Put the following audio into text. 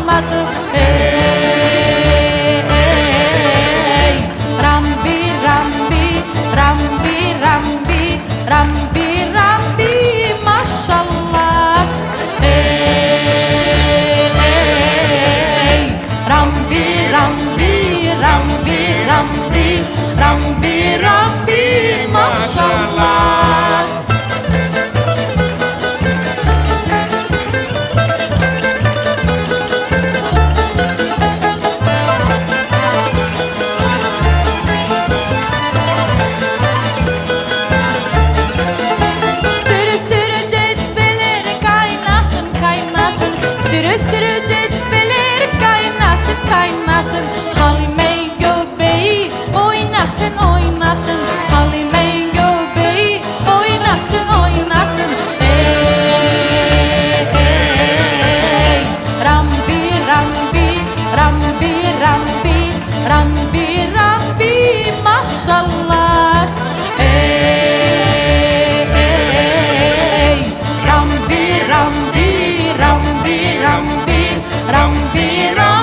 kalmadı. Rambi Rambi Rambi Rambi Rambi Rambi maşallah. Rambi Rambi Rambi Rambi Rambi Rambi maşallah. Sürü cetveler kaynasın kaynasın, Halime göbeği oynasın oynasın, Halime göbeği oynasın oynasın. Rambi Rambi Rambi Rambi Rambi Rambi maşallah. Rambi Rambi Rambi Rambi Rambi Rambi